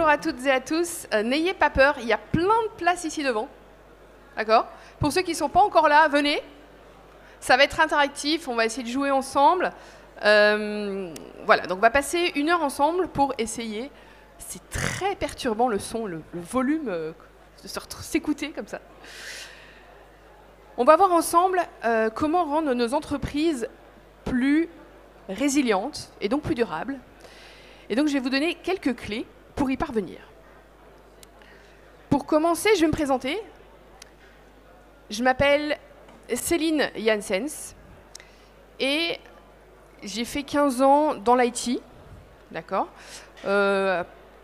Bonjour à toutes et à tous. N'ayez pas peur, il y a plein de places ici devant. D'accord? Pour ceux qui ne sont pas encore là, venez. Ça va être interactif, on va essayer de jouer ensemble. Voilà, donc on va passer 1 heure ensemble pour essayer. C'est très perturbant le son, le volume, de s'écouter comme ça. On va voir ensemble comment rendre nos entreprises plus résilientes et donc plus durables. Et donc je vais vous donner quelques clés pour y parvenir. Pour commencer, je vais me présenter. Je m'appelle Céline Janssens et j'ai fait 15 ans dans l'IT, d'accord,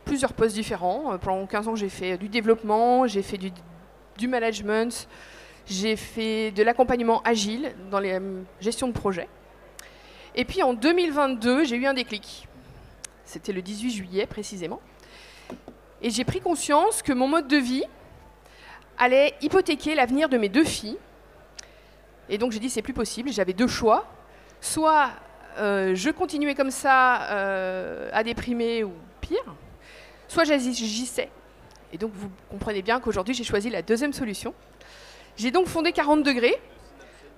plusieurs postes différents. Pendant 15 ans, j'ai fait du développement, j'ai fait du management, j'ai fait de l'accompagnement agile dans les gestions de projets. Et puis en 2022, j'ai eu un déclic. C'était le 18 juillet précisément. Et j'ai pris conscience que mon mode de vie allait hypothéquer l'avenir de mes 2 filles. Et donc j'ai dit c'est plus possible, j'avais 2 choix. Soit je continuais comme ça à déprimer ou pire, soit j'agissais. Et donc vous comprenez bien qu'aujourd'hui j'ai choisi la 2e solution. J'ai donc fondé 40 degrés.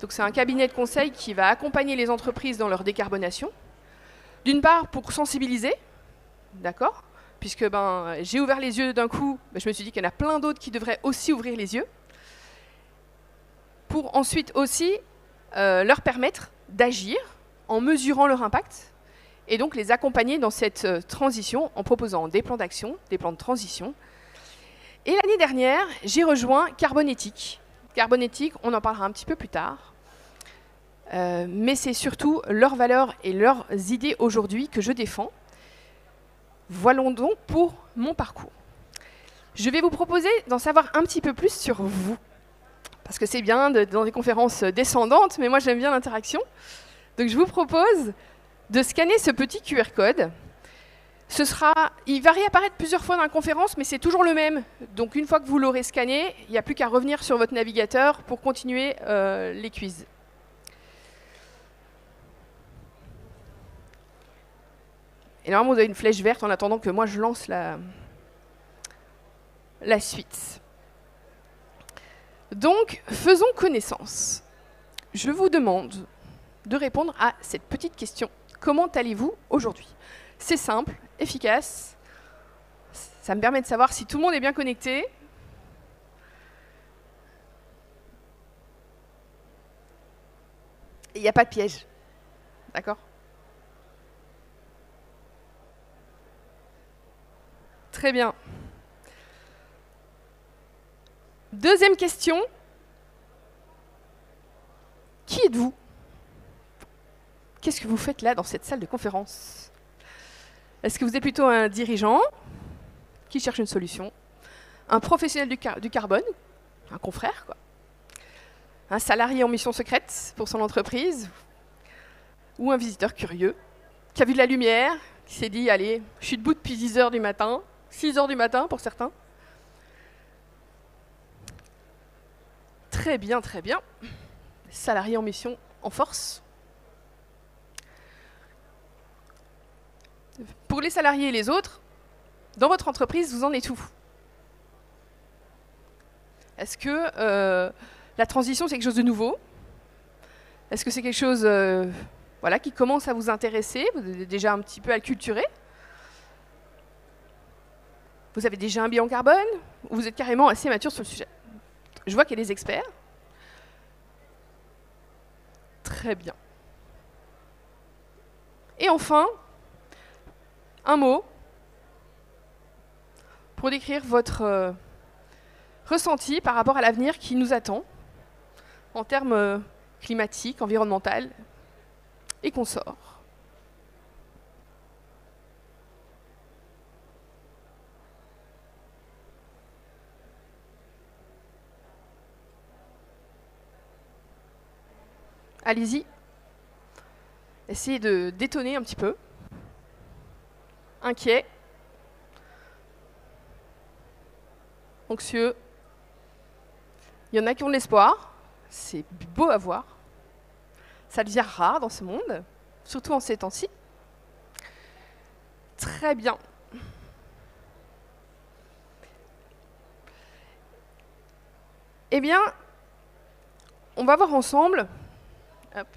Donc c'est un cabinet de conseil qui va accompagner les entreprises dans leur décarbonation. D'une part pour sensibiliser, d'accord, puisque j'ai ouvert les yeux d'un coup, je me suis dit qu'il y en a plein d'autres qui devraient aussi ouvrir les yeux, pour ensuite aussi leur permettre d'agir en mesurant leur impact, et donc les accompagner dans cette transition en proposant des plans d'action, des plans de transition. Et l'année dernière, j'ai rejoint Carbonétique. Carbonétique, on en parlera un petit peu plus tard, mais c'est surtout leurs valeurs et leurs idées aujourd'hui que je défends. Voilà donc pour mon parcours. Je vais vous proposer d'en savoir un petit peu plus sur vous. Parce que c'est bien dans des conférences descendantes, mais moi j'aime bien l'interaction. Donc je vous propose de scanner ce petit QR code. Il va réapparaître plusieurs fois dans la conférence, mais c'est toujours le même. Donc une fois que vous l'aurez scanné, il n'y a plus qu'à revenir sur votre navigateur pour continuer les quiz. Et normalement, vous avez une flèche verte en attendant que moi je lance la suite. Donc, faisons connaissance. Je vous demande de répondre à cette petite question. Comment allez-vous aujourd'hui? C'est simple, efficace. Ça me permet de savoir si tout le monde est bien connecté. Il n'y a pas de piège. D'accord? Très bien. 2e question. Qui êtes-vous? Qu'est-ce que vous faites là dans cette salle de conférence? Est-ce que vous êtes plutôt un dirigeant qui cherche une solution, un professionnel du carbone, un confrère, quoi, un salarié en mission secrète pour son entreprise, ou un visiteur curieux qui a vu de la lumière, qui s'est dit, allez, je suis debout depuis 10 heures du matin, 6 heures du matin pour certains. Très bien, très bien. Salarié en mission en force. Pour les salariés et les autres, dans votre entreprise, vous en êtes où? Est-ce que la transition, c'est quelque chose de nouveau? Est-ce que c'est quelque chose qui commence à vous intéresser? Vous avez déjà un petit peu acculturé? Vous avez déjà un bilan carbone? Ou vous êtes carrément assez mature sur le sujet? Je vois qu'il y a des experts. Très bien. Et enfin, un mot pour décrire votre ressenti par rapport à l'avenir qui nous attend en termes climatiques, environnementaux et consorts. Allez-y. Essayez de détonner un petit peu. Inquiet. Anxieux. Il y en a qui ont de l'espoir. C'est beau à voir. Ça devient rare dans ce monde, surtout en ces temps-ci. Très bien. Eh bien, on va voir ensemble. Hop.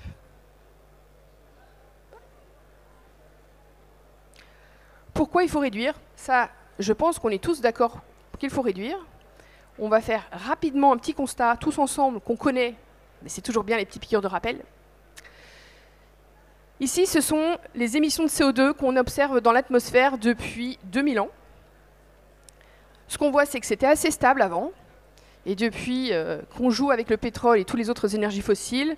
Pourquoi il faut réduire? Ça, je pense qu'on est tous d'accord qu'il faut réduire. On va faire rapidement un petit constat, tous ensemble, qu'on connaît, mais c'est toujours bien les petits piqûres de rappel. Ici, ce sont les émissions de CO2 qu'on observe dans l'atmosphère depuis 2000 ans. Ce qu'on voit, c'est que c'était assez stable avant. Et depuis qu'on joue avec le pétrole et toutes les autres énergies fossiles,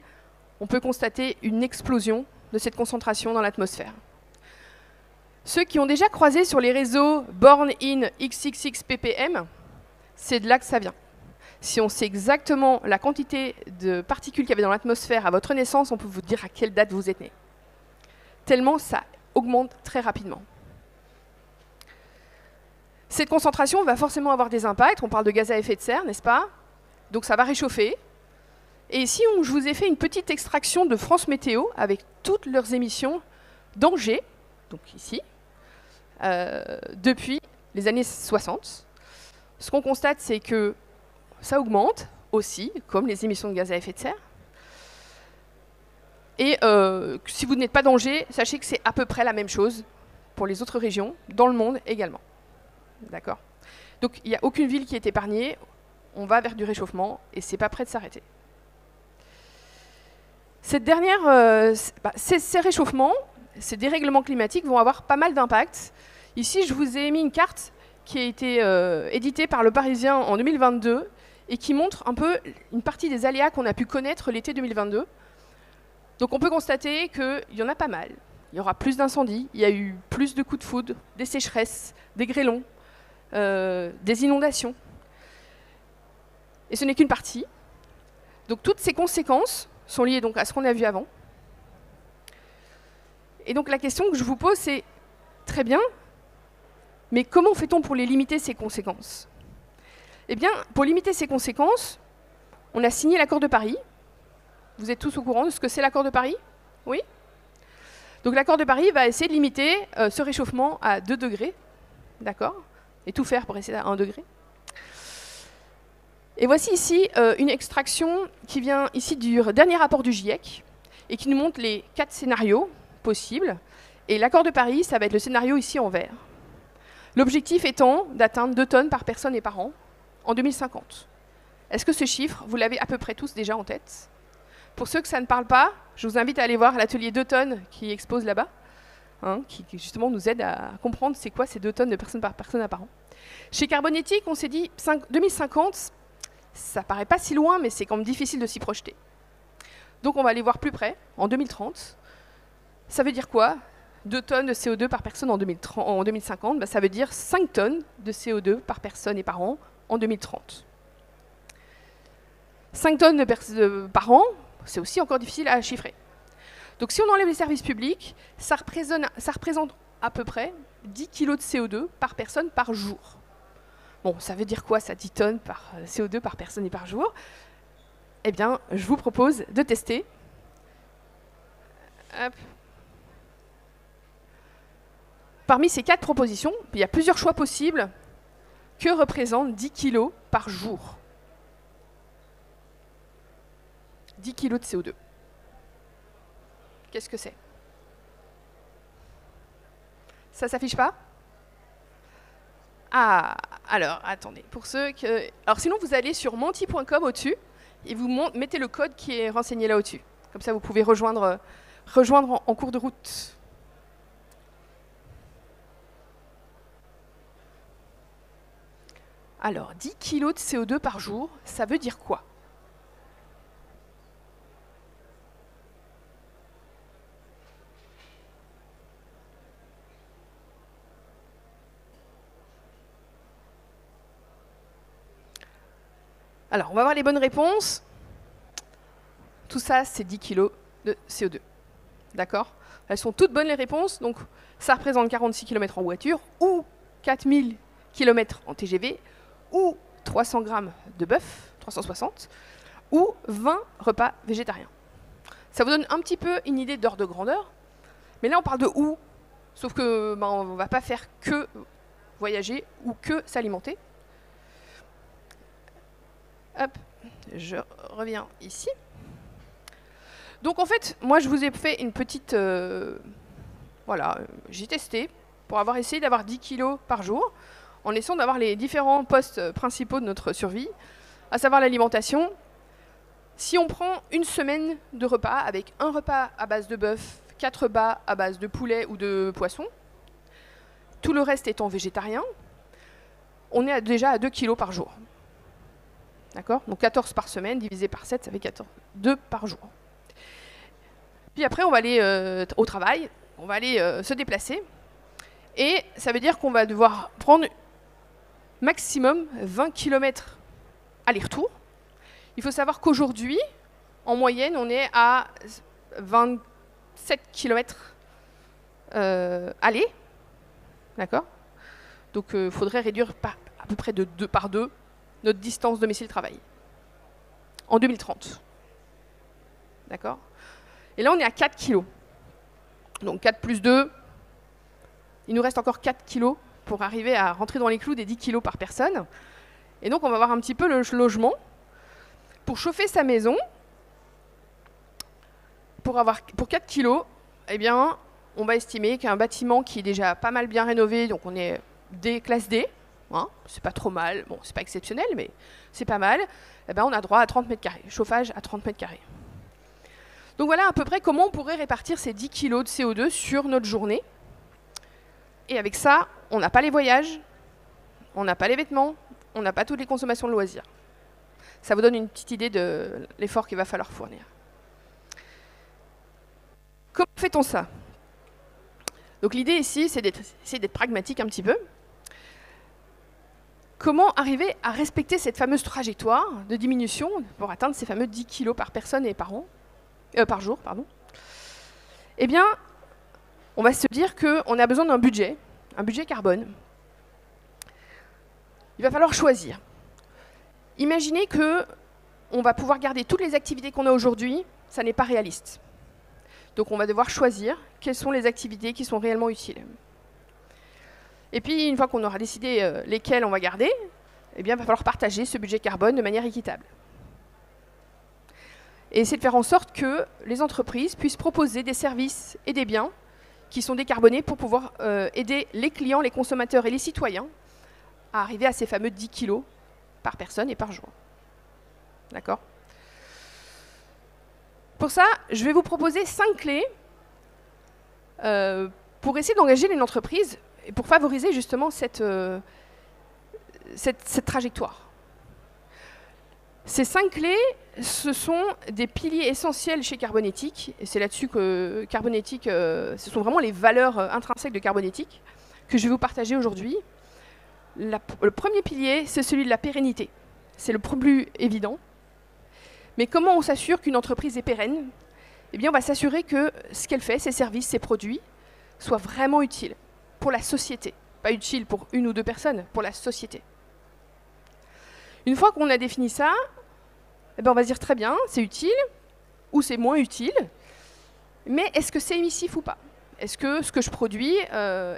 on peut constater une explosion de cette concentration dans l'atmosphère. Ceux qui ont déjà croisé sur les réseaux Born in XXX ppm, c'est de là que ça vient. Si on sait exactement la quantité de particules qu'il y avait dans l'atmosphère à votre naissance, on peut vous dire à quelle date vous êtes né. Tellement ça augmente très rapidement. Cette concentration va forcément avoir des impacts. On parle de gaz à effet de serre, n'est-ce pas? Donc ça va réchauffer. Et ici, je vous ai fait une petite extraction de France Météo avec toutes leurs émissions d'Angers, donc ici, depuis les années 60. Ce qu'on constate, c'est que ça augmente aussi, comme les émissions de gaz à effet de serre. Et si vous n'êtes pas d'Angers, sachez que c'est à peu près la même chose pour les autres régions, dans le monde également. D'accord? Donc il n'y a aucune ville qui est épargnée, on va vers du réchauffement et c'est pas prêt de s'arrêter. Cette dernière, ces réchauffements, ces dérèglements climatiques vont avoir pas mal d'impacts. Ici, je vous ai mis une carte qui a été éditée par Le Parisien en 2022 et qui montre un peu une partie des aléas qu'on a pu connaître l'été 2022. Donc on peut constater qu'il y en a pas mal. Il y aura plus d'incendies, il y a eu plus de coups de foudre, des sécheresses, des grêlons, des inondations. Et ce n'est qu'une partie. Donc toutes ces conséquences sont liées donc à ce qu'on a vu avant. Et donc la question que je vous pose, c'est très bien, mais comment fait-on pour les limiter, ces conséquences? Eh bien, pour limiter ces conséquences, on a signé l'accord de Paris. Vous êtes tous au courant de ce que c'est l'accord de Paris? Oui? Donc l'accord de Paris va essayer de limiter ce réchauffement à 2 degrés, d'accord? Et tout faire pour essayer à 1 degré. Et voici ici une extraction qui vient ici du dernier rapport du GIEC et qui nous montre les 4 scénarios possibles. Et l'accord de Paris, ça va être le scénario ici en vert. L'objectif étant d'atteindre 2 tonnes par personne et par an en 2050. Est-ce que ce chiffre, vous l'avez à peu près tous déjà en tête? Pour ceux que ça ne parle pas, je vous invite à aller voir l'atelier 2 tonnes qui expose là-bas, hein, qui justement nous aide à comprendre c'est quoi ces 2 tonnes de personnes par personne par an. Chez Carbonétique, on s'est dit 2050, ça paraît pas si loin, mais c'est quand même difficile de s'y projeter. Donc on va aller voir plus près, en 2030. Ça veut dire quoi? 2 tonnes de CO2 par personne en 2050, bah, ça veut dire 5 tonnes de CO2 par personne et par an en 2030. 5 tonnes par an, c'est aussi encore difficile à chiffrer. Donc si on enlève les services publics, ça représente à peu près 10 kg de CO2 par personne par jour. Bon, ça veut dire quoi ça, 10 tonnes par CO2 par personne et par jour? Eh bien, je vous propose de tester. Hop. Parmi ces 4 propositions, il y a plusieurs choix possibles. Que représente 10 kg par jour? 10 kg de CO2. Qu'est-ce que c'est? Ça s'affiche pas? Ah, alors, attendez. Pour ceux que... Alors sinon, vous allez sur menti.com au-dessus et vous mettez le code qui est renseigné là au-dessus. Comme ça, vous pouvez rejoindre en cours de route. Alors, 10 kg de CO2 par jour, ça veut dire quoi? Alors, on va voir les bonnes réponses. Tout ça, c'est 10 kg de CO2. D'accord? Elles sont toutes bonnes les réponses. Donc, ça représente 46 km en voiture, ou 4000 km en TGV, ou 300 grammes de bœuf, 360, ou 20 repas végétariens. Ça vous donne un petit peu une idée d'ordre de grandeur. Mais là, on parle de où? Sauf que on ne va pas faire que voyager ou que s'alimenter. Hop. je reviens ici. Donc en fait, moi je vous ai fait une petite... voilà, j'ai testé pour avoir essayé d'avoir 10 kilos par jour, en essayant d'avoir les différents postes principaux de notre survie, à savoir l'alimentation. Si on prend une semaine de repas, avec un repas à base de bœuf, 4 repas à base de poulet ou de poisson, tout le reste étant végétarien, on est déjà à 2 kilos par jour. D'accord? Donc 14 par semaine, divisé par 7, ça fait 2 par jour. Puis après, on va aller au travail, on va aller se déplacer. Et ça veut dire qu'on va devoir prendre maximum 20 km aller-retour. Il faut savoir qu'aujourd'hui, en moyenne, on est à 27 km aller. D'accord? Donc il faudrait réduire à peu près de 2 par 2 notre distance domicile-travail en 2030. D'accord? Et là, on est à 4 kg. Donc 4 plus 2, il nous reste encore 4 kg pour arriver à rentrer dans les clous des 10 kg par personne. Et donc, on va voir un petit peu le logement. Pour chauffer sa maison, pour 4 kg, eh bien, on va estimer qu'un bâtiment qui est déjà pas mal bien rénové, donc on est classe D, hein, c'est pas trop mal, bon, c'est pas exceptionnel, mais c'est pas mal, eh bien, on a droit à 30 mètres carrés, chauffage à 30 mètres carrés. Donc voilà à peu près comment on pourrait répartir ces 10 kg de CO2 sur notre journée. Et avec ça, on n'a pas les voyages, on n'a pas les vêtements, on n'a pas toutes les consommations de loisirs. Ça vous donne une petite idée de l'effort qu'il va falloir fournir. Comment fait-on ça? Donc l'idée ici, c'est d'être pragmatique un petit peu. Comment arriver à respecter cette fameuse trajectoire de diminution pour atteindre ces fameux 10 kg par personne et par jour, pardon. Eh bien, on va se dire qu'on a besoin d'un budget, un budget carbone. Il va falloir choisir. Imaginez qu'on va pouvoir garder toutes les activités qu'on a aujourd'hui, ça n'est pas réaliste. Donc on va devoir choisir quelles sont les activités qui sont réellement utiles. Et puis, une fois qu'on aura décidé lesquelles on va garder, eh bien, il va falloir partager ce budget carbone de manière équitable. Et essayer de faire en sorte que les entreprises puissent proposer des services et des biens qui sont décarbonés pour pouvoir aider les clients, les consommateurs et les citoyens à arriver à ces fameux 10 kg par personne et par jour. D'accord? Pour ça, je vais vous proposer 5 clés pour essayer d'engager une entreprise et pour favoriser justement cette trajectoire. Ces 5 clés, ce sont des piliers essentiels chez Carbonétique, et c'est là-dessus que Carbonétique, ce sont vraiment les valeurs intrinsèques de Carbonétique que je vais vous partager aujourd'hui. Le premier pilier, c'est celui de la pérennité. C'est le plus évident. Mais comment on s'assure qu'une entreprise est pérenne? Eh bien, on va s'assurer que ce qu'elle fait, ses services, ses produits, soient vraiment utiles pour la société. Pas utiles pour une ou deux personnes, pour la société. Une fois qu'on a défini ça, eh ben on va se dire très bien, c'est utile ou c'est moins utile, mais est-ce que c'est émissif ou pas? Est-ce que ce que je produis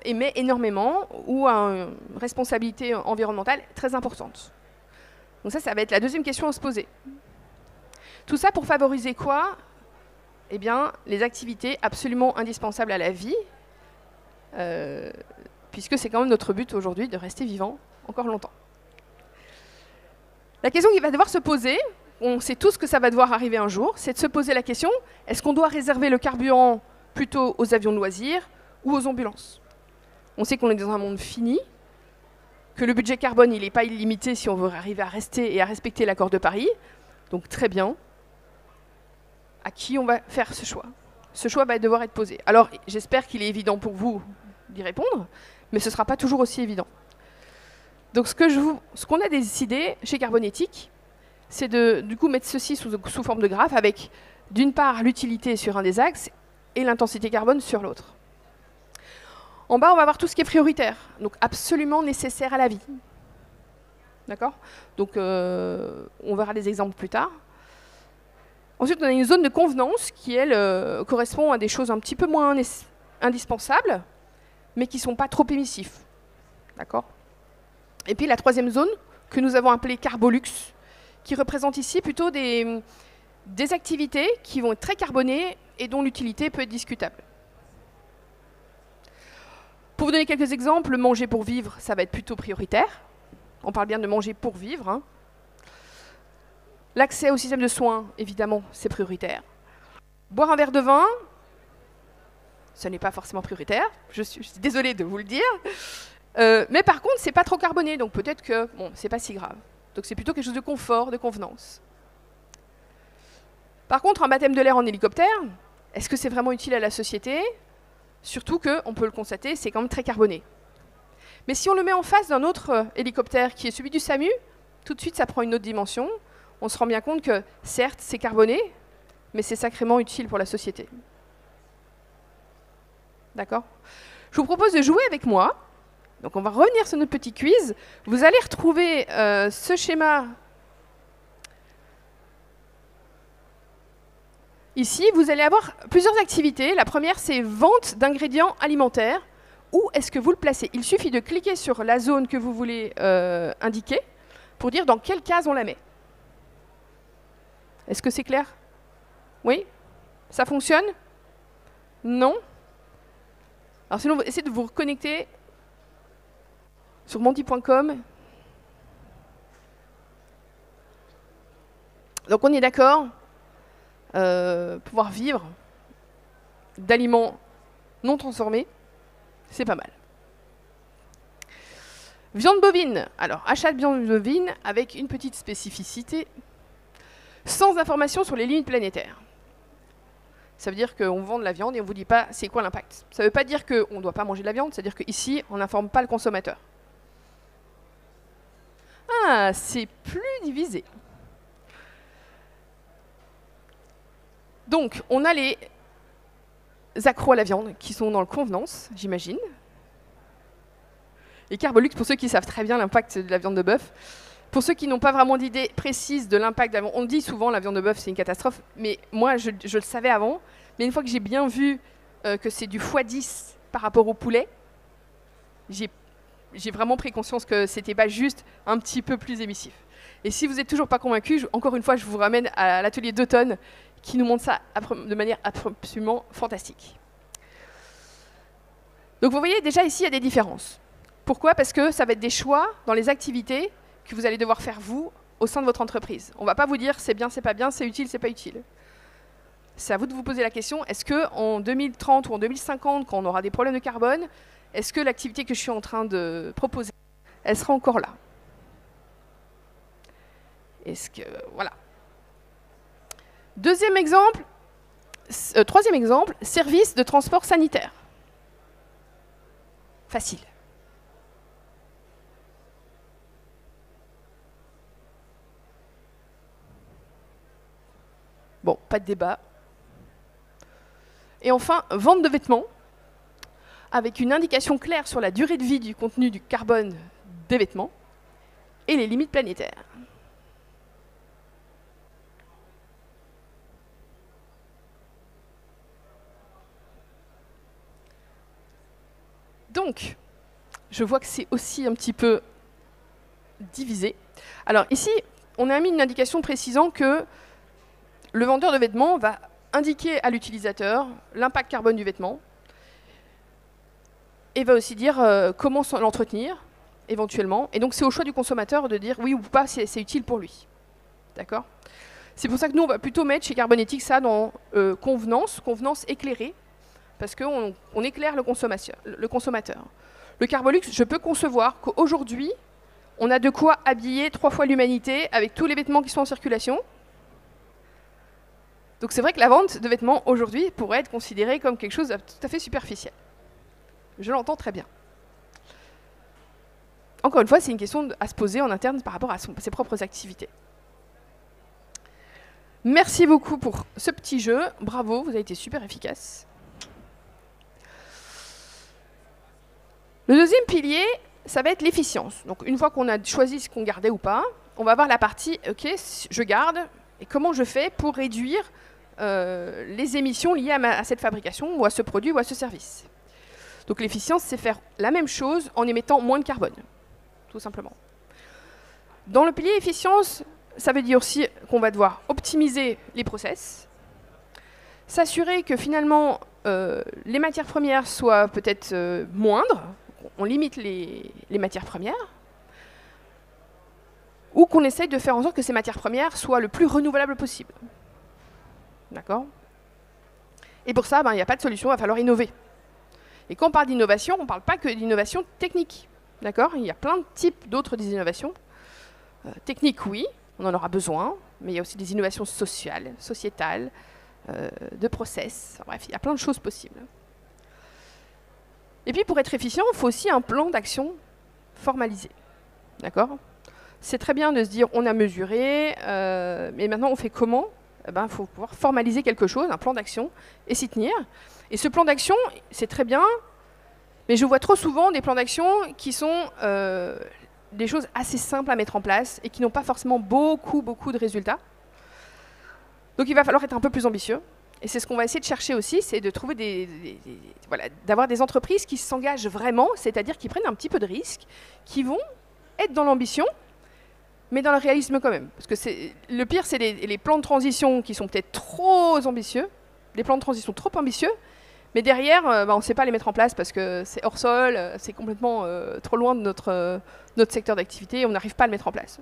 émet énormément ou a une responsabilité environnementale très importante? Donc ça va être la deuxième question à se poser. Tout ça pour favoriser quoi? Eh bien, les activités absolument indispensables à la vie, puisque c'est quand même notre but aujourd'hui de rester vivant encore longtemps. La question qui va devoir se poser, on sait tous que ça va devoir arriver un jour, c'est de se poser la question, est-ce qu'on doit réserver le carburant plutôt aux avions de loisirs ou aux ambulances? On sait qu'on est dans un monde fini, que le budget carbone il n'est pas illimité si on veut arriver à rester et à respecter l'accord de Paris. Donc très bien, à qui on va faire ce choix? Ce choix va devoir être posé. Alors j'espère qu'il est évident pour vous d'y répondre, mais ce ne sera pas toujours aussi évident. Donc ce qu'on a décidé chez Carbonétique, c'est de du coup mettre ceci sous forme de graphe avec d'une part l'utilité sur un des axes et l'intensité carbone sur l'autre. En bas, on va voir tout ce qui est prioritaire, donc absolument nécessaire à la vie. D'accord? Donc on verra des exemples plus tard. Ensuite, on a une zone de convenance qui, elle, correspond à des choses un petit peu moins indispensables, mais qui ne sont pas trop émissifs. D'accord? Et puis la troisième zone, que nous avons appelée Carbolux, qui représentent ici plutôt des activités qui vont être très carbonées et dont l'utilité peut être discutable. Pour vous donner quelques exemples, manger pour vivre, ça va être plutôt prioritaire. On parle bien de manger pour vivre, hein. L'accès au système de soins, évidemment, c'est prioritaire. Boire un verre de vin, ce n'est pas forcément prioritaire. Je suis désolée de vous le dire. Mais par contre, c'est pas trop carboné, donc peut-être que bon, c'est pas si grave. Donc c'est plutôt quelque chose de confort, de convenance. Par contre, un baptême de l'air en hélicoptère, est-ce que c'est vraiment utile à la société? Surtout qu'on peut le constater, c'est quand même très carboné. Mais si on le met en face d'un autre hélicoptère qui est celui du SAMU, tout de suite ça prend une autre dimension. On se rend bien compte que, certes, c'est carboné, mais c'est sacrément utile pour la société. D'accord? Je vous propose de jouer avec moi. Donc on va revenir sur notre petit quiz. Vous allez retrouver ce schéma. Ici, vous allez avoir plusieurs activités. La première, c'est vente d'ingrédients alimentaires. Où est-ce que vous le placez? Il suffit de cliquer sur la zone que vous voulez indiquer pour dire dans quelle case on la met. Est-ce que c'est clair? Oui? Ça fonctionne? Non? Alors sinon, essayez de vous reconnecter sur menti.com. Donc on est d'accord, pouvoir vivre d'aliments non transformés, c'est pas mal. Viande bovine. Alors, achat de viande bovine avec une petite spécificité, sans information sur les limites planétaires. Ça veut dire qu'on vend de la viande et on ne vous dit pas c'est quoi l'impact. Ça ne veut pas dire qu'on ne doit pas manger de la viande, c'est-à-dire qu'ici, on n'informe pas le consommateur. Ah, c'est plus divisé. Donc, on a les accros à la viande qui sont dans le convenance, j'imagine. Et Carbolux, pour ceux qui savent très bien l'impact de la viande de bœuf. Pour ceux qui n'ont pas vraiment d'idée précise de l'impact de la viande, on dit souvent la viande de bœuf c'est une catastrophe, mais moi je le savais avant. Mais une fois que j'ai bien vu que c'est du x10 par rapport au poulet, j'ai vraiment pris conscience que c'était pas juste un petit peu plus émissif. Et si vous n'êtes toujours pas convaincu, encore une fois, je vous ramène à l'atelier d'automne qui nous montre ça de manière absolument fantastique. Donc vous voyez, déjà ici, il y a des différences. Pourquoi? Parce que ça va être des choix dans les activités que vous allez devoir faire vous au sein de votre entreprise. On ne va pas vous dire c'est bien, c'est pas bien, c'est utile, c'est pas utile. C'est à vous de vous poser la question, est-ce qu'en 2030 ou en 2050, quand on aura des problèmes de carbone, est-ce que l'activité que je suis en train de proposer, elle sera encore là? Est-ce que... Voilà. Deuxième exemple, troisième exemple, service de transport sanitaire. Facile. Bon, pas de débat. Et enfin, vente de vêtements, avec une indication claire sur la durée de vie du contenu du carbone des vêtements et les limites planétaires. Donc, je vois que c'est aussi un petit peu divisé. Alors ici, on a mis une indication précisant que le vendeur de vêtements va indiquer à l'utilisateur l'impact carbone du vêtement et va aussi dire comment l'entretenir, éventuellement. Et donc, c'est au choix du consommateur de dire oui ou pas, c'est utile pour lui. D'accord? C'est pour ça que nous, on va plutôt mettre chez Carbonetics ça dans convenance éclairée, parce qu'on éclaire le consommateur. Le Carbolux, je peux concevoir qu'aujourd'hui, on a de quoi habiller 3 fois l'humanité avec tous les vêtements qui sont en circulation. Donc c'est vrai que la vente de vêtements aujourd'hui pourrait être considérée comme quelque chose de tout à fait superficiel. Je l'entends très bien. Encore une fois, c'est une question à se poser en interne par rapport à ses propres activités. Merci beaucoup pour ce petit jeu. Bravo, vous avez été super efficace. Le deuxième pilier, ça va être l'efficience. Donc une fois qu'on a choisi ce qu'on gardait ou pas, on va voir la partie, ok, je garde, et comment je fais pour réduire les émissions liées à cette fabrication, ou à ce produit, ou à ce service. Donc l'efficience, c'est faire la même chose en émettant moins de carbone, tout simplement. Dans le pilier efficience, ça veut dire aussi qu'on va devoir optimiser les process, s'assurer que finalement les matières premières soient peut-être moindres, on limite les matières premières, ou qu'on essaye de faire en sorte que ces matières premières soient le plus renouvelables possible. D'accord? Et pour ça, il n'y a pas de solution, il va falloir innover. Et quand on parle d'innovation, on ne parle pas que d'innovation technique. D'accord? Il y a plein de types d'autres innovations. Techniques, oui, on en aura besoin, mais il y a aussi des innovations sociales, sociétales, de process. Bref, il y a plein de choses possibles. Et puis, pour être efficient, il faut aussi un plan d'action formalisé. D'accord? C'est très bien de se dire, on a mesuré, mais maintenant, on fait comment? Il faut pouvoir formaliser quelque chose, un plan d'action, et s'y tenir. Et ce plan d'action, c'est très bien, mais je vois trop souvent des plans d'action qui sont des choses assez simples à mettre en place et qui n'ont pas forcément beaucoup de résultats. Donc il va falloir être un peu plus ambitieux. Et c'est ce qu'on va essayer de chercher aussi, c'est de trouver d'avoir des entreprises qui s'engagent vraiment, c'est-à-dire qui prennent un petit peu de risques, qui vont être dans l'ambition, mais dans le réalisme quand même. Parce que le pire, c'est les plans de transition qui sont peut-être trop ambitieux, les plans de transition trop ambitieux, mais derrière, on ne sait pas les mettre en place parce que c'est hors sol, c'est complètement trop loin de notre secteur d'activité et on n'arrive pas à le mettre en place.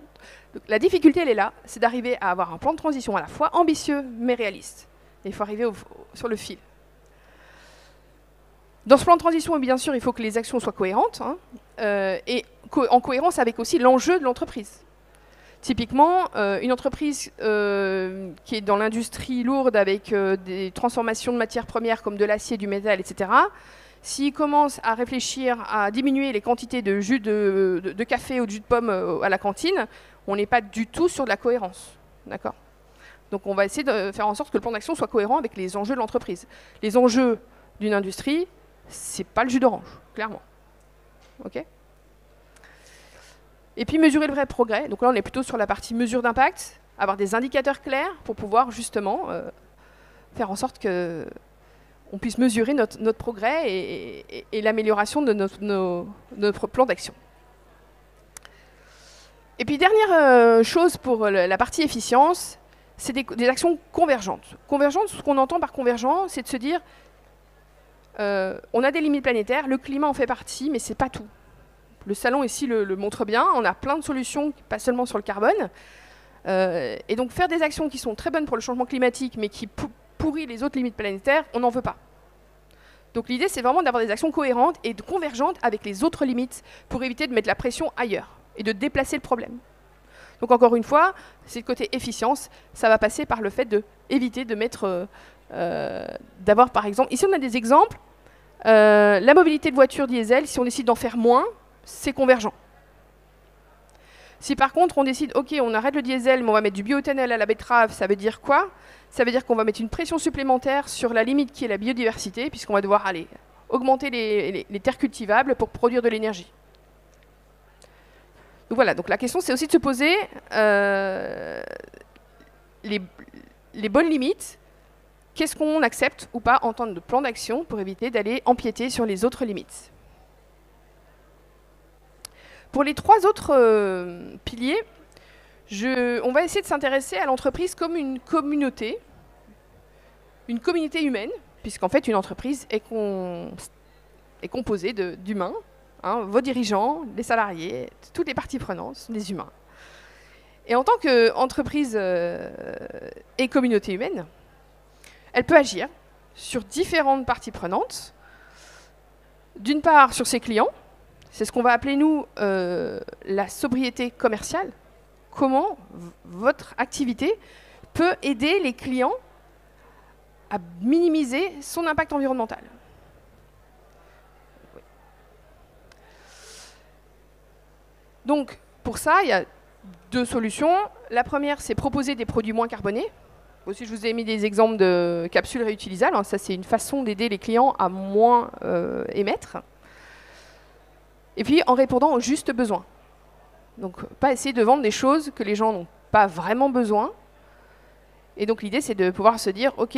Donc, la difficulté, elle est là, c'est d'arriver à avoir un plan de transition à la fois ambitieux mais réaliste. Et il faut arriver sur le fil. Dans ce plan de transition, bien sûr, il faut que les actions soient cohérentes et en cohérence avec aussi l'enjeu de l'entreprise. Typiquement, une entreprise qui est dans l'industrie lourde avec des transformations de matières premières comme de l'acier, du métal, etc., s'il commence à réfléchir à diminuer les quantités de jus de café ou de jus de pomme à la cantine, on n'est pas du tout sur de la cohérence. D'accord ? Donc on va essayer de faire en sorte que le plan d'action soit cohérent avec les enjeux de l'entreprise. Les enjeux d'une industrie, c'est pas le jus d'orange, clairement. Ok ? Et puis mesurer le vrai progrès. Donc là, on est plutôt sur la partie mesure d'impact, avoir des indicateurs clairs pour pouvoir justement faire en sorte qu'on puisse mesurer notre progrès et l'amélioration de notre plan d'action. Et puis dernière chose pour la partie efficience, c'est des actions convergentes. Convergentes, ce qu'on entend par convergent, c'est de se dire on a des limites planétaires, le climat en fait partie, mais c'est pas tout. Le salon ici le montre bien, on a plein de solutions, pas seulement sur le carbone. Et donc faire des actions qui sont très bonnes pour le changement climatique, mais qui pourrissent les autres limites planétaires, on n'en veut pas. Donc l'idée, c'est vraiment d'avoir des actions cohérentes et convergentes avec les autres limites pour éviter de mettre la pression ailleurs et de déplacer le problème. Donc encore une fois, c'est le côté efficience, ça va passer par le fait d'éviter de mettre... d'avoir par exemple... Ici, on a des exemples. La mobilité de voitures diesel, si on décide d'en faire moins, c'est convergent. Si par contre on décide, ok, on arrête le diesel, mais on va mettre du bioéthanol à la betterave, ça veut dire quoi? Ça veut dire qu'on va mettre une pression supplémentaire sur la limite qui est la biodiversité, puisqu'on va devoir aller augmenter les terres cultivables pour produire de l'énergie. Donc voilà, donc la question c'est aussi de se poser les bonnes limites. Qu'est-ce qu'on accepte ou pas en termes de plan d'action pour éviter d'aller empiéter sur les autres limites? Pour les trois autres piliers, on va essayer de s'intéresser à l'entreprise comme une communauté humaine, puisqu'en fait une entreprise est composée d'humains, vos dirigeants, les salariés, toutes les parties prenantes sont des humains. Et en tant qu'entreprise et communauté humaine, elle peut agir sur différentes parties prenantes. D'une part, sur ses clients. C'est ce qu'on va appeler, nous, la sobriété commerciale. Comment votre activité peut aider les clients à minimiser son impact environnemental. Donc, pour ça, il y a deux solutions. La première, c'est proposer des produits moins carbonés. Aussi, je vous ai mis des exemples de capsules réutilisables. Ça, c'est une façon d'aider les clients à moins émettre. Et puis, en répondant aux justes besoins. Donc, pas essayer de vendre des choses que les gens n'ont pas vraiment besoin. Et donc, l'idée, c'est de pouvoir se dire, OK,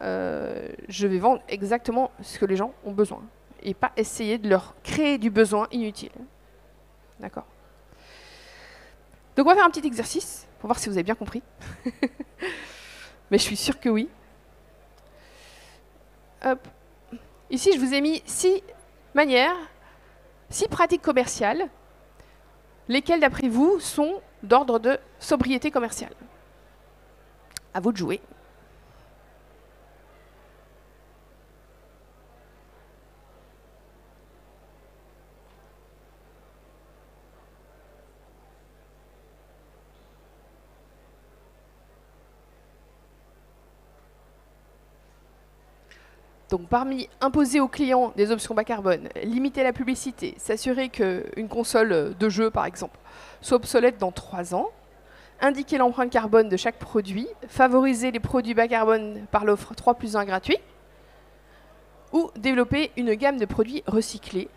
je vais vendre exactement ce que les gens ont besoin. Et pas essayer de leur créer du besoin inutile. D'accord ? Donc, on va faire un petit exercice pour voir si vous avez bien compris. Mais je suis sûre que oui. Hop. Ici, je vous ai mis 6 manières, 6 pratiques commerciales, lesquelles, d'après vous, sont d'ordre de sobriété commerciale. À vous de jouer. Donc, parmi imposer aux clients des options bas carbone, limiter la publicité, s'assurer qu'une console de jeu, par exemple, soit obsolète dans 3 ans, indiquer l'empreinte carbone de chaque produit, favoriser les produits bas carbone par l'offre 3+1 gratuit, ou développer une gamme de produits recyclés.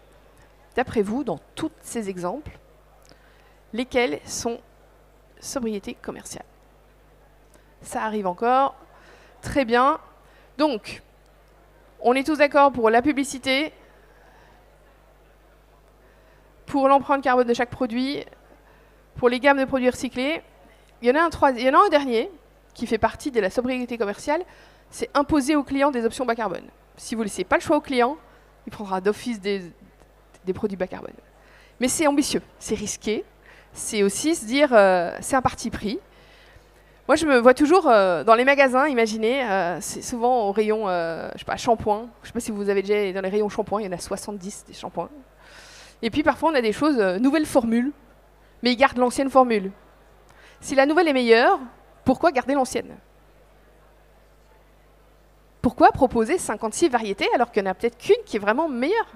D'après vous, dans tous ces exemples, lesquels sont sobriété commerciale? Ça arrive encore. Très bien. Donc, on est tous d'accord pour la publicité, pour l'empreinte carbone de chaque produit, pour les gammes de produits recyclés. Il y en a un dernier qui fait partie de la sobriété commerciale, c'est imposer aux clients des options bas carbone. Si vous ne laissez pas le choix au client, il prendra d'office des produits bas carbone. Mais c'est ambitieux, c'est risqué. C'est aussi se dire, c'est un parti pris. Moi, je me vois toujours dans les magasins, imaginez, c'est souvent au rayon, je sais pas, shampoing. Je sais pas si vous avez déjà dans les rayons shampoing, il y en a 70 des shampoings. Et puis parfois, on a des choses, nouvelles formules, mais ils gardent l'ancienne formule. Si la nouvelle est meilleure, pourquoi garder l'ancienne? Pourquoi proposer 56 variétés alors qu'il n'y en a peut-être qu'une qui est vraiment meilleure?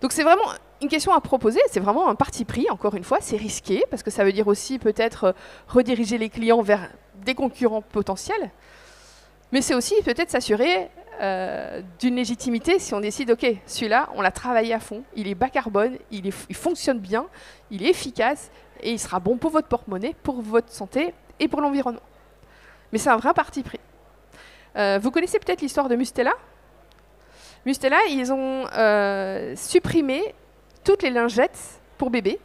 Donc c'est vraiment une question à proposer, c'est vraiment un parti pris, encore une fois, c'est risqué, parce que ça veut dire aussi peut-être rediriger les clients vers des concurrents potentiels, mais c'est aussi peut-être s'assurer d'une légitimité si on décide, ok, celui-là, on l'a travaillé à fond, il est bas carbone, il fonctionne bien, il est efficace, et il sera bon pour votre porte-monnaie, pour votre santé et pour l'environnement. Mais c'est un vrai parti pris. Vous connaissez peut-être l'histoire de Mustela? Mustela, ils ont supprimé toutes les lingettes pour bébés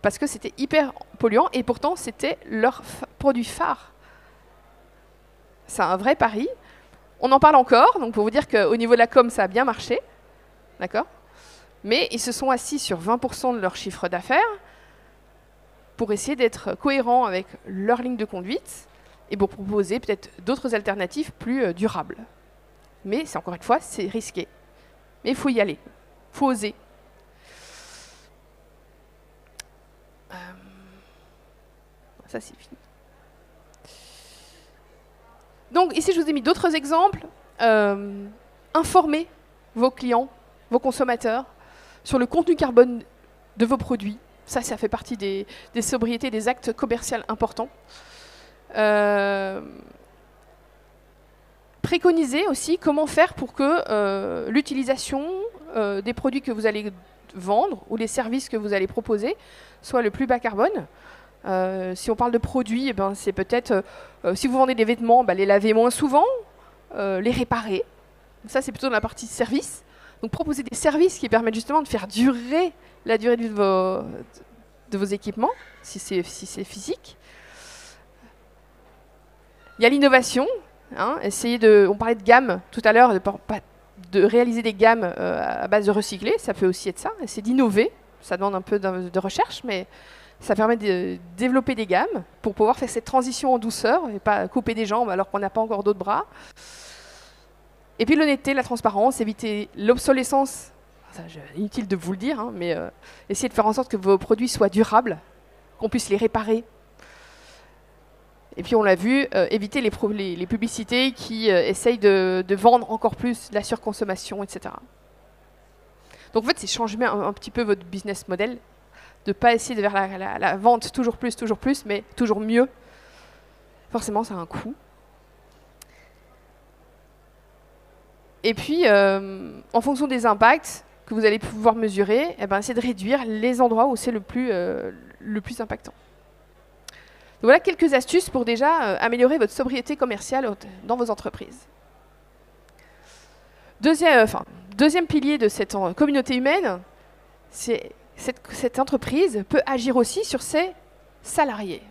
parce que c'était hyper polluant et pourtant c'était leur produit phare. C'est un vrai pari. On en parle encore, donc pour vous dire qu'au niveau de la com, ça a bien marché. D'accord? Mais ils se sont assis sur 20% de leur chiffre d'affaires pour essayer d'être cohérents avec leur ligne de conduite et pour proposer peut-être d'autres alternatives plus durables. Mais c'est encore une fois, c'est risqué. Mais il faut y aller, il faut oser. Ça, c'est fini. Donc ici, je vous ai mis d'autres exemples. Informez vos clients, vos consommateurs sur le contenu carbone de vos produits. Ça fait partie des sobriétés, des actes commerciaux importants. Préconiser aussi comment faire pour que l'utilisation des produits que vous allez vendre ou les services que vous allez proposer soit le plus bas carbone. Si on parle de produits, c'est peut-être, si vous vendez des vêtements, les laver moins souvent, les réparer. Ça, c'est plutôt dans la partie service. Donc proposer des services qui permettent justement de faire durer la durée de vos équipements, si c'est physique. Il y a l'innovation. On parlait de gamme tout à l'heure, de réaliser des gammes à base de recyclés, ça peut aussi être ça. C'est d'innover, ça demande un peu de recherche, mais ça permet de développer des gammes pour pouvoir faire cette transition en douceur et pas couper des jambes alors qu'on n'a pas encore d'autres bras. Et puis l'honnêteté, la transparence, éviter l'obsolescence. Inutile de vous le dire, mais essayez de faire en sorte que vos produits soient durables, qu'on puisse les réparer. Et puis on l'a vu, éviter les publicités qui essayent de vendre encore plus la surconsommation, etc. Donc en fait, c'est changer un petit peu votre business model, de ne pas essayer de vers la vente toujours plus, mais toujours mieux. Forcément, ça a un coût. Et puis, en fonction des impacts que vous allez pouvoir mesurer, essayez de réduire les endroits où c'est le plus impactant. Donc voilà quelques astuces pour déjà améliorer votre sobriété commerciale dans vos entreprises. Deuxième pilier de cette communauté humaine, c'est cette entreprise peut agir aussi sur ses salariés.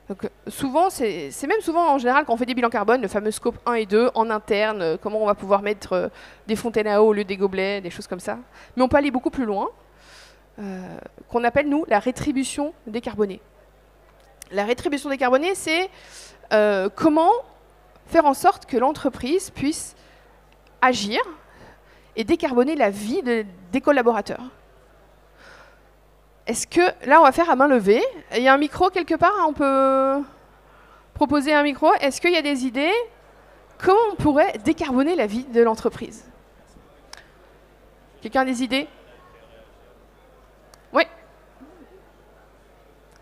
Donc, souvent, c'est même souvent en général quand on fait des bilans carbone, le fameux scope 1 et 2 en interne, comment on va pouvoir mettre des fontaines à eau au lieu des gobelets, des choses comme ça. Mais on peut aller beaucoup plus loin, qu'on appelle, nous, la rétribution décarbonée. La rétribution décarbonée, c'est comment faire en sorte que l'entreprise puisse agir et décarboner la vie des collaborateurs. Est-ce que, là, on va faire à main levée. Il y a un micro quelque part, on peut proposer un micro. Est-ce qu'il y a des idées? Comment on pourrait décarboner la vie de l'entreprise? Quelqu'un a des idées? Oui.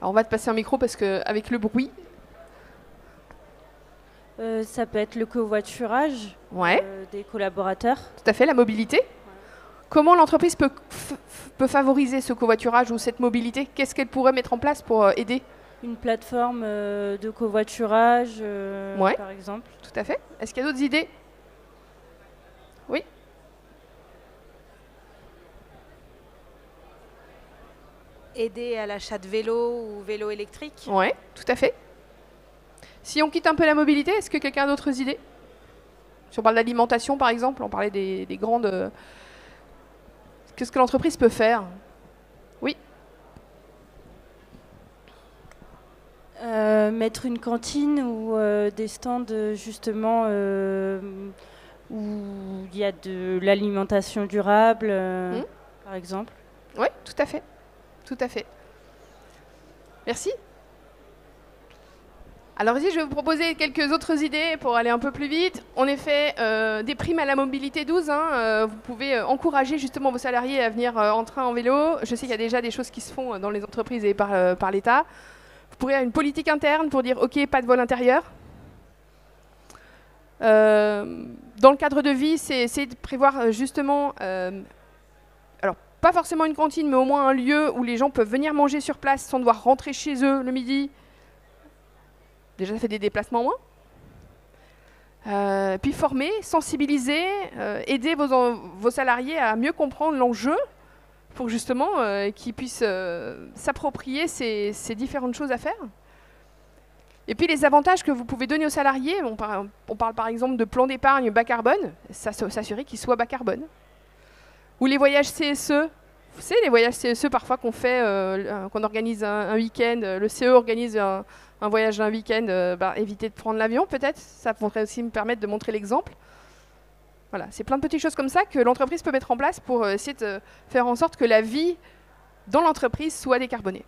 Alors, on va te passer un micro parce qu'avec le bruit... Ça peut être le covoiturage des collaborateurs. Tout à fait, la mobilité. Comment l'entreprise peut favoriser ce covoiturage ou cette mobilité? Qu'est-ce qu'elle pourrait mettre en place pour aider? Une plateforme de covoiturage, par exemple. Tout à fait. Est-ce qu'il y a d'autres idées? Oui. Aider à l'achat de vélo ou vélo électrique? Oui, tout à fait. Si on quitte un peu la mobilité, est-ce que quelqu'un a d'autres idées? Si on parle d'alimentation, par exemple, on parlait des grandes... Qu'est-ce que l'entreprise peut faire? Oui. Mettre une cantine ou des stands, justement, où il y a de l'alimentation durable, par exemple. Oui, tout à fait. Tout à fait. Merci. Alors ici, je vais vous proposer quelques autres idées pour aller un peu plus vite. En effet, des primes à la mobilité douce. Vous pouvez encourager justement vos salariés à venir en train, en vélo. Je sais qu'il y a déjà des choses qui se font dans les entreprises et par l'État. Vous pourrez avoir une politique interne pour dire « Ok, pas de vol intérieur ». Dans le cadre de vie, c'est essayer de prévoir justement... alors, pas forcément une cantine, mais au moins un lieu où les gens peuvent venir manger sur place sans devoir rentrer chez eux le midi. Déjà, ça fait des déplacements moins. Puis former, sensibiliser, aider vos salariés à mieux comprendre l'enjeu pour justement qu'ils puissent s'approprier ces différentes choses à faire. Et puis les avantages que vous pouvez donner aux salariés, on parle par exemple de plan d'épargne bas carbone, s'assurer qu'ils soient bas carbone. Ou les voyages CSE. Vous savez, les voyages CSE parfois qu'on fait, qu'on organise un week-end, le CE organise un voyage d'un week-end, éviter de prendre l'avion peut-être, ça pourrait aussi me permettre de montrer l'exemple. Voilà, c'est plein de petites choses comme ça que l'entreprise peut mettre en place pour essayer de faire en sorte que la vie dans l'entreprise soit décarbonée.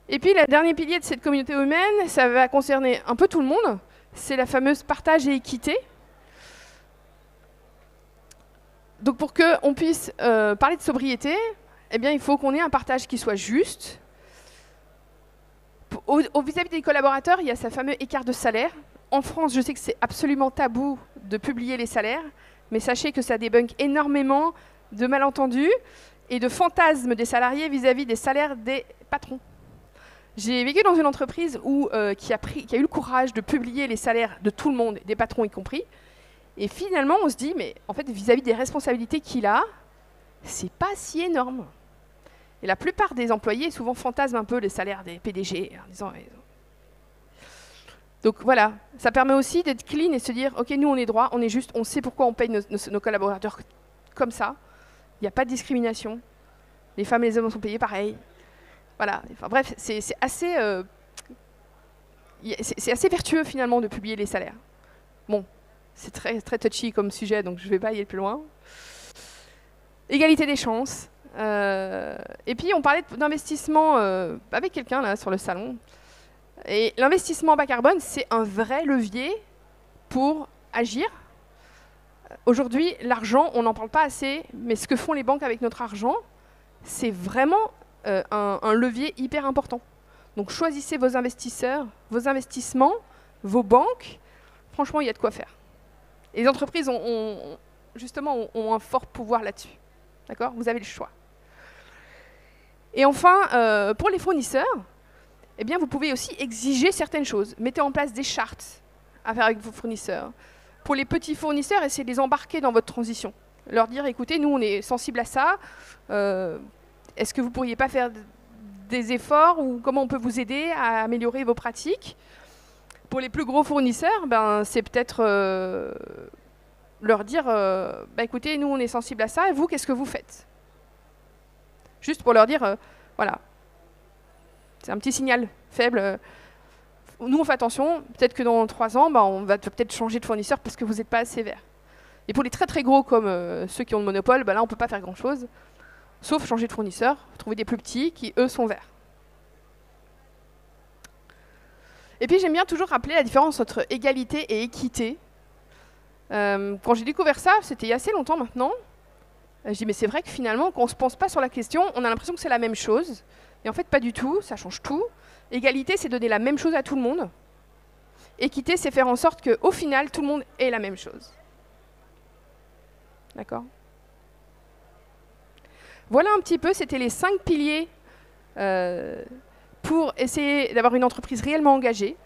Et puis le dernier pilier de cette communauté humaine, ça va concerner un peu tout le monde, c'est la fameuse partage et équité. Donc pour qu'on puisse parler de sobriété, eh bien, il faut qu'on ait un partage qui soit juste. Vis-à-vis des collaborateurs, il y a ce fameux écart de salaire. En France, je sais que c'est absolument tabou de publier les salaires, mais sachez que ça débunk énormément de malentendus et de fantasmes des salariés vis-à-vis des salaires des patrons. J'ai vécu dans une entreprise qui a eu le courage de publier les salaires de tout le monde, des patrons y compris. Et finalement, on se dit, mais en fait, vis-à-vis des responsabilités qu'il a, c'est pas si énorme. Et la plupart des employés souvent fantasment un peu les salaires des PDG en disant... Donc voilà, ça permet aussi d'être clean et se dire, ok, nous on est droit, on est juste, on sait pourquoi on paye nos collaborateurs comme ça. Il n'y a pas de discrimination. Les femmes et les hommes sont payés pareil. Voilà, enfin, bref, c'est assez vertueux finalement de publier les salaires. Bon, c'est très, très touchy comme sujet, donc je ne vais pas aller plus loin. Égalité des chances. Et puis on parlait d'investissement avec quelqu'un là sur le salon. Et l'investissement bas carbone, c'est un vrai levier pour agir. Aujourd'hui, l'argent, on n'en parle pas assez, mais ce que font les banques avec notre argent, c'est vraiment un levier hyper important. Donc choisissez vos investisseurs, vos investissements, vos banques. Franchement, il y a de quoi faire. Et les entreprises justement ont un fort pouvoir là-dessus. D'accord ? Vous avez le choix. Et enfin, pour les fournisseurs, eh bien, vous pouvez aussi exiger certaines choses. Mettez en place des chartes à faire avec vos fournisseurs. Pour les petits fournisseurs, essayez de les embarquer dans votre transition. Leur dire, écoutez, nous, on est sensible à ça. Est-ce que vous ne pourriez pas faire des efforts ou comment on peut vous aider à améliorer vos pratiques. Pour les plus gros fournisseurs, c'est peut-être leur dire écoutez, nous on est sensible à ça, et vous, qu'est-ce que vous faites? Juste pour leur dire voilà, c'est un petit signal faible. Nous on fait attention, peut-être que dans 3 ans, on va peut-être changer de fournisseur parce que vous n'êtes pas assez vert. Et pour les très très gros comme ceux qui ont le monopole, là on ne peut pas faire grand-chose, sauf changer de fournisseur, trouver des plus petits qui eux sont verts. Et puis j'aime bien toujours rappeler la différence entre égalité et équité. Quand j'ai découvert ça, c'était il y a assez longtemps maintenant, j'ai dit mais c'est vrai que finalement, quand on ne se pense pas sur la question, on a l'impression que c'est la même chose. Et en fait, pas du tout, ça change tout. Égalité, c'est donner la même chose à tout le monde. Équité, c'est faire en sorte qu'au final, tout le monde ait la même chose. D'accord? Voilà un petit peu, c'était les 5 piliers pour essayer d'avoir une entreprise réellement engagée,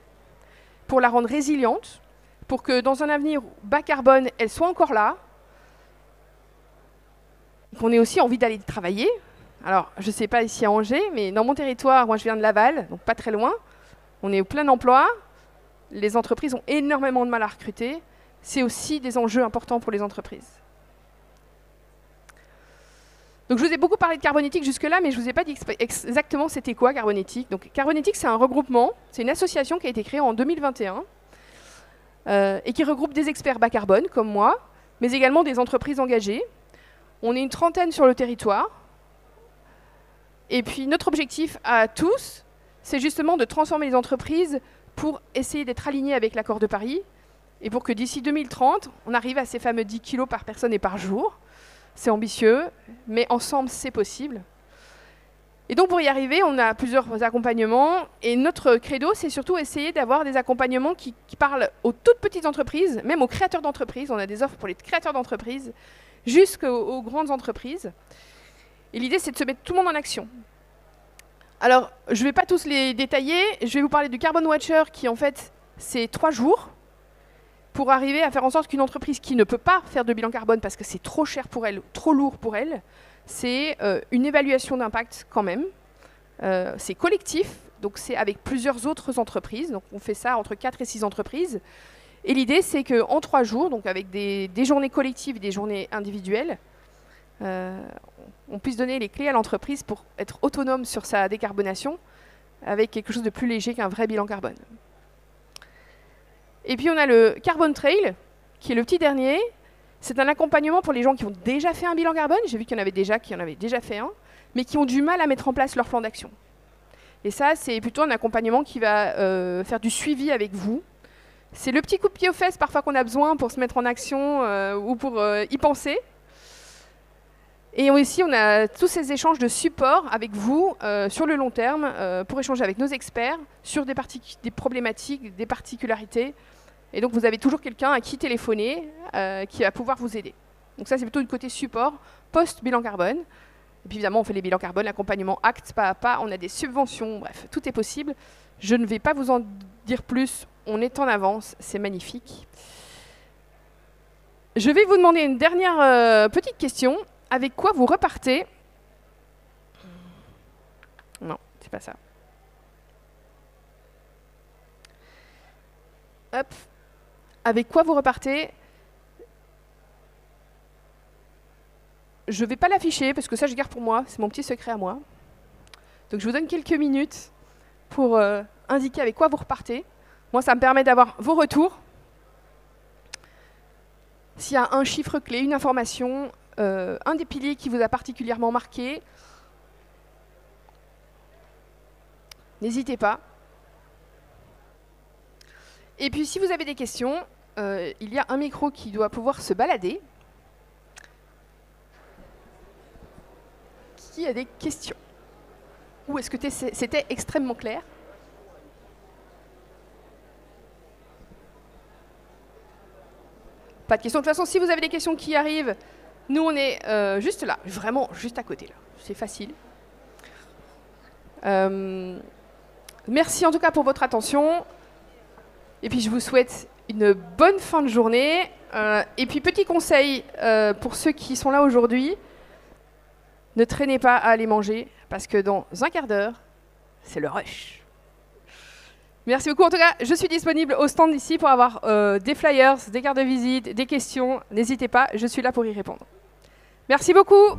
pour la rendre résiliente, pour que dans un avenir bas carbone, elle soit encore là, qu'on ait aussi envie d'aller travailler. Alors, je ne sais pas ici à Angers, mais dans mon territoire, moi je viens de Laval, donc pas très loin, on est au plein emploi, les entreprises ont énormément de mal à recruter, c'est aussi des enjeux importants pour les entreprises. Donc je vous ai beaucoup parlé de Carbonétique jusque-là, mais je ne vous ai pas dit exactement c'était quoi Carbonétique. Donc Carbonétique, c'est un regroupement, c'est une association qui a été créée en 2021 et qui regroupe des experts bas carbone, comme moi, mais également des entreprises engagées. On est une trentaine sur le territoire. Et puis notre objectif à tous, c'est justement de transformer les entreprises pour essayer d'être alignés avec l'accord de Paris et pour que d'ici 2030, on arrive à ces fameux 10 kilos par personne et par jour. C'est ambitieux, mais ensemble, c'est possible. Et donc, pour y arriver, on a plusieurs accompagnements. Et notre credo, c'est surtout essayer d'avoir des accompagnements qui parlent aux toutes petites entreprises, même aux créateurs d'entreprises. On a des offres pour les créateurs d'entreprises, jusqu'aux grandes entreprises. Et l'idée, c'est de se mettre tout le monde en action. Alors, je ne vais pas tous les détailler. Je vais vous parler du Carbon Watcher, qui, en fait, c'est 3 jours. Pour arriver à faire en sorte qu'une entreprise qui ne peut pas faire de bilan carbone parce que c'est trop cher pour elle, trop lourd pour elle, c'est une évaluation d'impact quand même. C'est collectif, donc c'est avec plusieurs autres entreprises. Donc on fait ça entre 4 et 6 entreprises. Et l'idée, c'est qu'en 3 jours, donc avec des journées collectives et des journées individuelles, on puisse donner les clés à l'entreprise pour être autonome sur sa décarbonation avec quelque chose de plus léger qu'un vrai bilan carbone. Et puis on a le Carbon Trail, qui est le petit dernier. C'est un accompagnement pour les gens qui ont déjà fait un bilan carbone. J'ai vu qu'il y en avait déjà qui en avaient déjà fait un, mais qui ont du mal à mettre en place leur plan d'action. Et ça, c'est plutôt un accompagnement qui va faire du suivi avec vous. C'est le petit coup de pied aux fesses parfois qu'on a besoin pour se mettre en action ou pour y penser. Et aussi, on a tous ces échanges de support avec vous sur le long terme pour échanger avec nos experts sur des problématiques, des particularités. Et donc, vous avez toujours quelqu'un à qui téléphoner qui va pouvoir vous aider. Donc ça, c'est plutôt du côté support, post-bilan carbone. Et puis évidemment, on fait les bilans carbone, l'accompagnement acte pas à pas, on a des subventions, bref, tout est possible. Je ne vais pas vous en dire plus, on est en avance, c'est magnifique. Je vais vous demander une dernière petite question. Avec quoi vous repartez? Non, c'est pas ça. Hop. Avec quoi vous repartez? Je ne vais pas l'afficher parce que ça, je garde pour moi. C'est mon petit secret à moi. Donc, je vous donne quelques minutes pour indiquer avec quoi vous repartez. Moi, ça me permet d'avoir vos retours. S'il y a un chiffre clé, une information, un des piliers qui vous a particulièrement marqué, n'hésitez pas. Et puis, si vous avez des questions, il y a un micro qui doit pouvoir se balader. Qui a des questions? Ou est-ce que c'était extrêmement clair? Pas de questions. De toute façon, si vous avez des questions qui arrivent, nous, on est juste là, vraiment juste à côté. Là. C'est facile. Merci en tout cas pour votre attention. Et puis, je vous souhaite une bonne fin de journée. Et puis, petit conseil pour ceux qui sont là aujourd'hui, ne traînez pas à aller manger, parce que dans un quart d'heure, c'est le rush. Merci beaucoup. En tout cas, je suis disponible au stand ici pour avoir des flyers, des cartes de visite, des questions. N'hésitez pas, je suis là pour y répondre. Merci beaucoup.